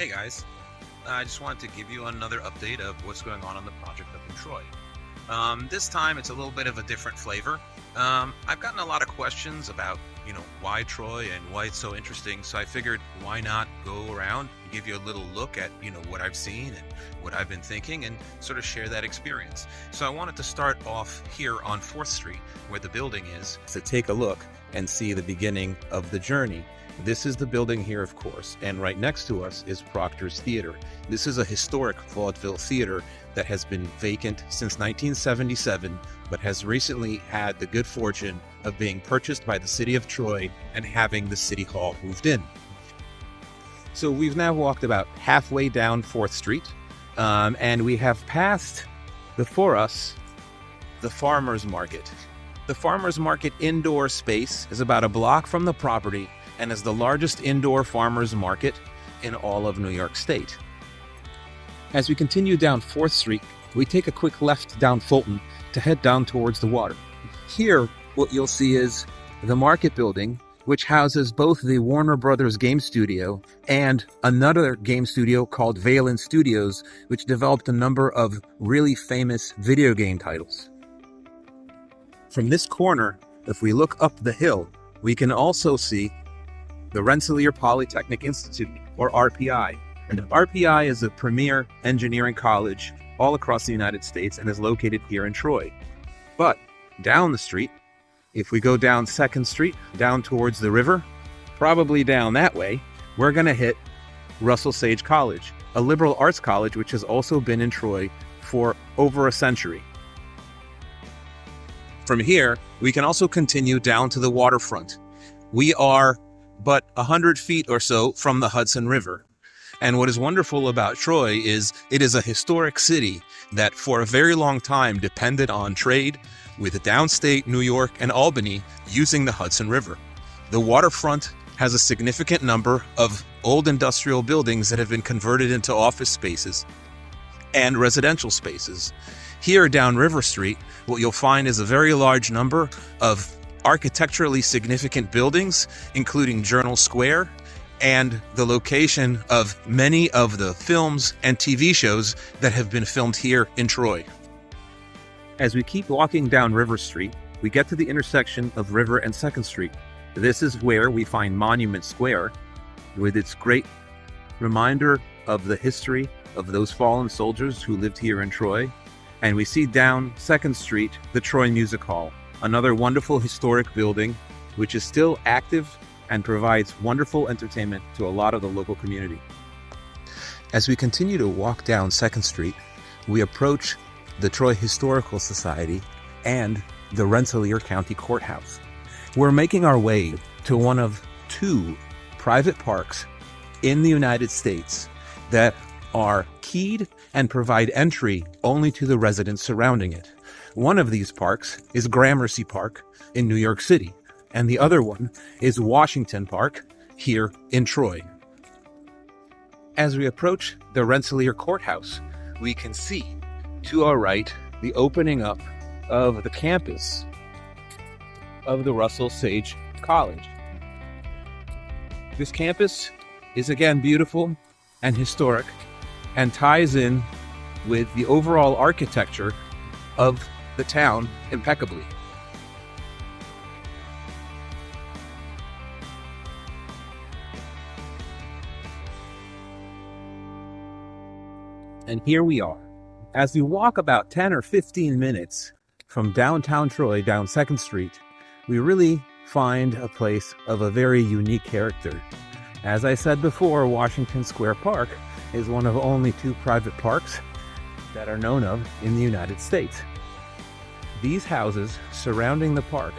Hey guys, I just wanted to give you another update of what's going on the project up in Troy. This time it's a little bit of a different flavor. I've gotten a lot of questions about, why Troy and why it's so interesting. So I figured why not go around, give you a little look at, what I've seen and what I've been thinking and sort of share that experience. So I wanted to start off here on 4th Street where the building is to take a look and see the beginning of the journey. This is the building here, of course, and right next to us is Proctor's Theater. This is a historic vaudeville theater that has been vacant since 1977, but has recently had the good fortune of being purchased by the city of Troy and having the city hall moved in. So we've now walked about halfway down 4th Street, and we have passed before us the Farmers Market. The Farmers Market indoor space is about a block from the property and is the largest indoor farmers market in all of New York State. As we continue down 4th Street, we take a quick left down Fulton to head down towards the water. Here, what you'll see is the market building, which houses both the Warner Brothers game studio and another game studio called Valen Studios, which developed a number of really famous video game titles. From this corner, if we look up the hill, we can also see the Rensselaer Polytechnic Institute, or RPI. And RPI is a premier engineering college all across the United States and is located here in Troy. But down the street, if we go down 2nd Street, down towards the river, probably down that way, we're going to hit Russell Sage College, a liberal arts college which has also been in Troy for over a century. From here, we can also continue down to the waterfront. We are but 100 feet or so from the Hudson River. And what is wonderful about Troy is it is a historic city that for a very long time depended on trade with downstate New York and Albany using the Hudson River. The waterfront has a significant number of old industrial buildings that have been converted into office spaces and residential spaces. Here down River Street, what you'll find is a very large number of architecturally significant buildings, including Journal Square, and the location of many of the films and TV shows that have been filmed here in Troy. As we keep walking down River Street, we get to the intersection of River and 2nd Street. This is where we find Monument Square, with its great reminder of the history of those fallen soldiers who lived here in Troy. And we see down 2nd Street the Troy Music Hall, another wonderful historic building which is still active and provides wonderful entertainment to a lot of the local community. As we continue to walk down 2nd Street, we approach the Troy Historical Society and the Rensselaer County Courthouse. We're making our way to one of 2 private parks in the United States that are keyed and provide entry only to the residents surrounding it. One of these parks is Gramercy Park in New York City, and the other one is Washington Park here in Troy. As we approach the Rensselaer Courthouse, we can see to our right the opening up of the campus of the Russell Sage College. This campus is again beautiful and historic and ties in with the overall architecture of the town impeccably. And here we are. As we walk about 10 or 15 minutes from downtown Troy down 2nd Street, we really find a place of a very unique character. As I said before, Washington Square Park is one of only 2 private parks that are known of in the United States. These houses surrounding the park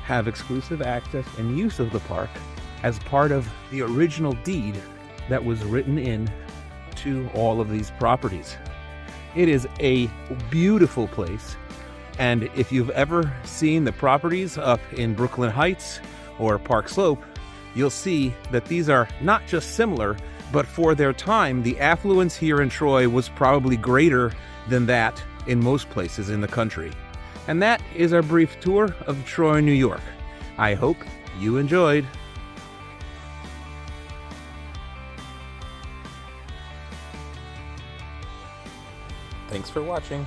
have exclusive access and use of the park as part of the original deed that was written in to all of these properties. It is a beautiful place, and if you've ever seen the properties up in Brooklyn Heights or Park Slope, you'll see that these are not just similar, but for their time, the affluence here in Troy was probably greater than that in most places in the country. And that is our brief tour of Troy, New York. I hope you enjoyed. Thanks for watching.